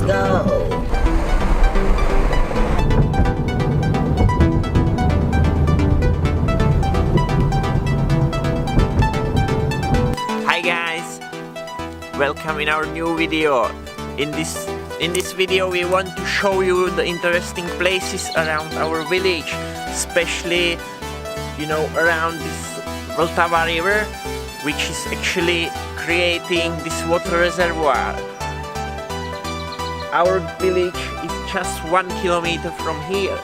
go. Hi guys, welcome in our new video. In this video we want to show you the interesting places around our village, especially around this Vltava river, which is actually creating this water reservoir. Our village is just 1 kilometer from here,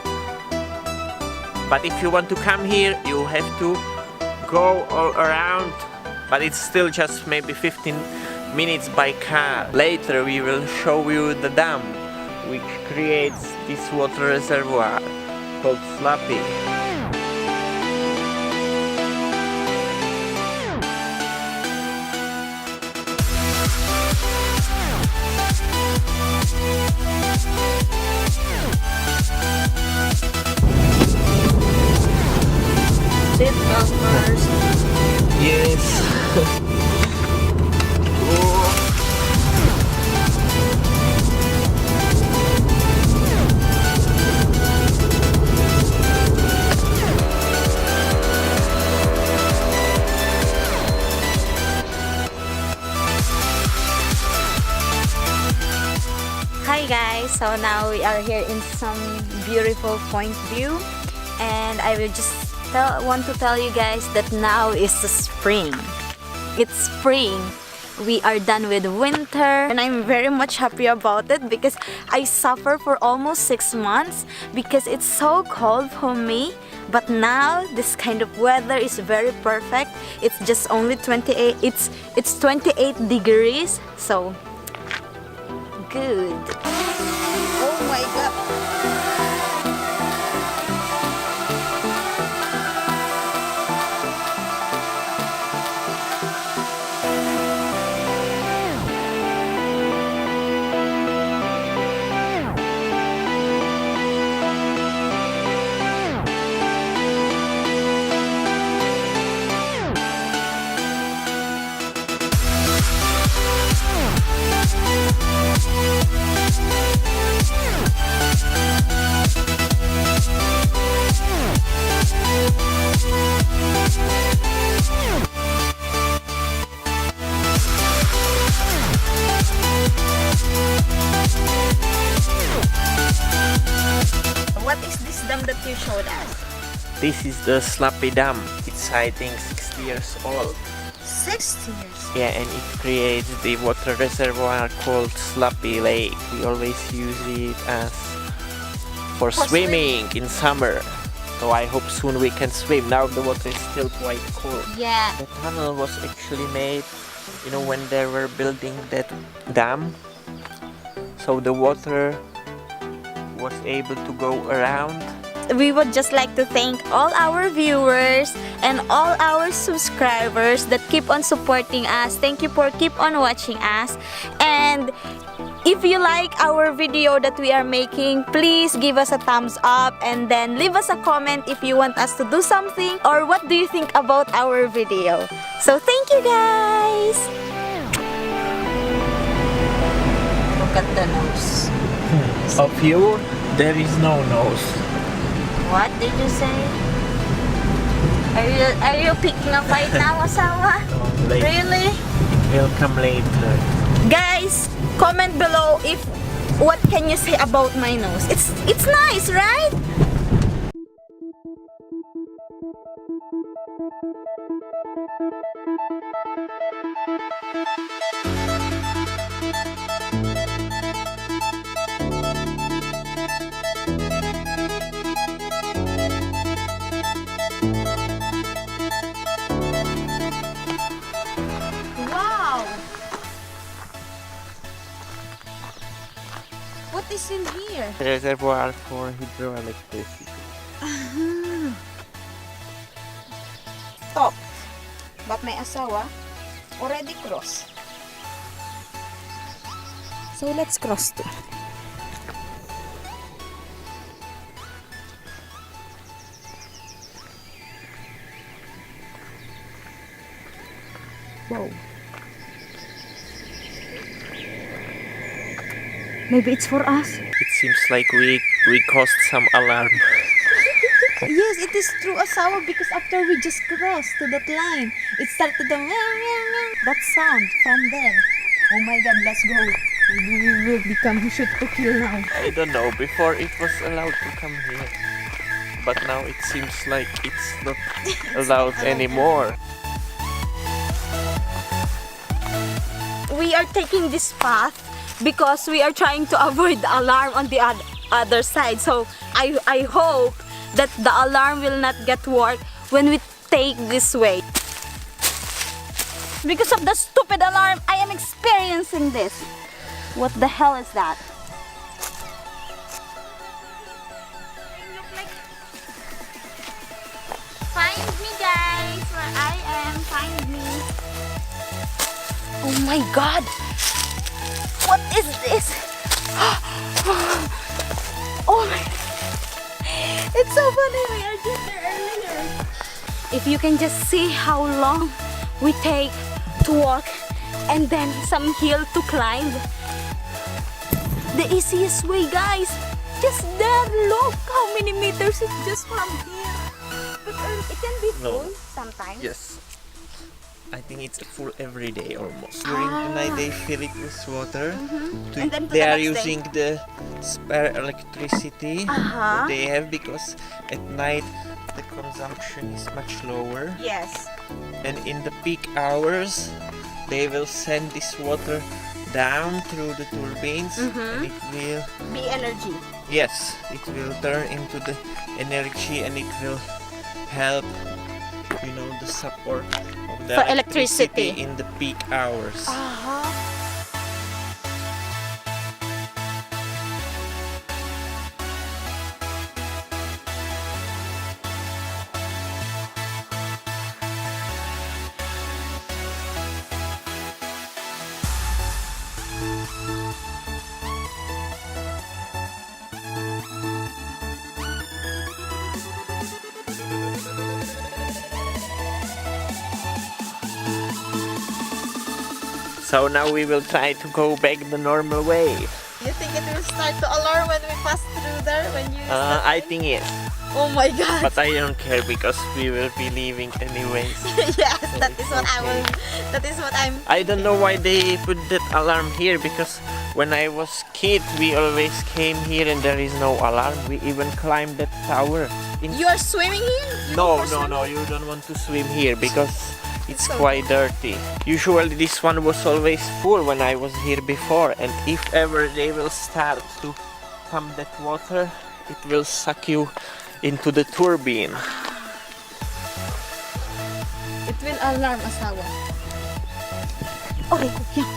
but if you want to come here you have to go all around, but it's still just maybe 15 minutes by car. Later we will show you the dam which creates this water reservoir called Slappy. Sit customers. Yes. Hi guys, so now we are here in some beautiful point view, and I will just want to tell you guys that now is the spring. It's spring. We are done with winter, and I'm very much happy about it because I suffer for almost 6 months because it's so cold for me. But now this kind of weather is very perfect. It's just only 28. It's 28 degrees, so good. Oh my god. What is this dam that you showed us? This is the Slappy Dam. It's I think 60 years old. 60 years. Yeah, and it creates the water reservoir called Slappy Lake. We always use it as for swimming in summer. So I hope soon we can swim. Now the water is still quite cold. Yeah. The tunnel was actually made, when they were building that dam. So the water was able to go around. We would just like to thank all our viewers and all our subscribers that keep on supporting us. Thank you for keep on watching us. And if you like our video that we are making, please give us a thumbs up and then leave us a comment if you want us to do something or what do you think about our video. So thank you guys. Look at the nose. Of you, there is no nose. What did you say? Are you picking a fight now, asawa? Later. Really? We'll come later. Guys, comment below if what can you say about my nose. It's nice, right? Wow! What is in here? Reservoir for hydroelectricity. Top. But my asawa already cross. So let's cross too. Wow. Maybe it's for us. It seems like we caused some alarm. Yes, it is true, Asawa, because after we just crossed to that line, it started the meow, meow, meow. That sound from there. Oh my God, let's go. Maybe we will become shoot to kill now. I don't know, before it was allowed to come here. But now it seems like it's not allowed anymore. We are taking this path because we are trying to avoid the alarm on the other side. So I hope that the alarm will not get work when we take this way. Because of the stupid alarm, I am experiencing this. What the hell is that? Find me, guys, where I am. Find me. Oh my God! What is this? Oh my! It's so funny. We are just there earlier. If you can just see how long we take to walk and then some hill to climb. The easiest way, guys. Just there. Look how many meters it's just from here. But it can be full sometimes. Yes. I think it's full every day almost. During the night they fill it with water. And then They are using the spare electricity that they have, because at night the consumption is much lower. Yes. And in the peak hours they will send this water down through the turbines and it will Be energy. yes, it will turn into the energy and it will help, you know, the support of the For electricity. in the peak hours. So now we will try to go back the normal way. You think it will start to alarm when we pass through there? When you I think yes, Oh my God! but I don't care because we will be leaving anyways. Yes, that it's is what I okay. will. That is what I'm. I don't know why they put that alarm here, because when I was kid we always came here and there is no alarm. We even climbed that tower. You are swimming here? No, you don't want to swim here because it's quite dirty. Usually this one was always full when I was here before, and if ever they will start to pump that water, it will suck you into the turbine. It will alarm Asawa. Okay, yeah.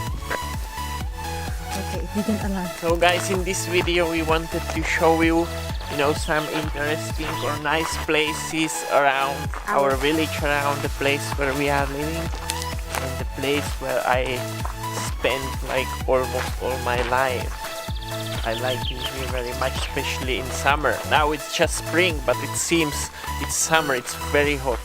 Okay, it didn't alarm. So guys, in this video we wanted to show you, you know, some interesting or nice places around our village, around the place where we are living, and the place where I spent like almost all my life. I like it here very much, especially in summer. Now it's just spring, but it seems it's summer, it's very hot.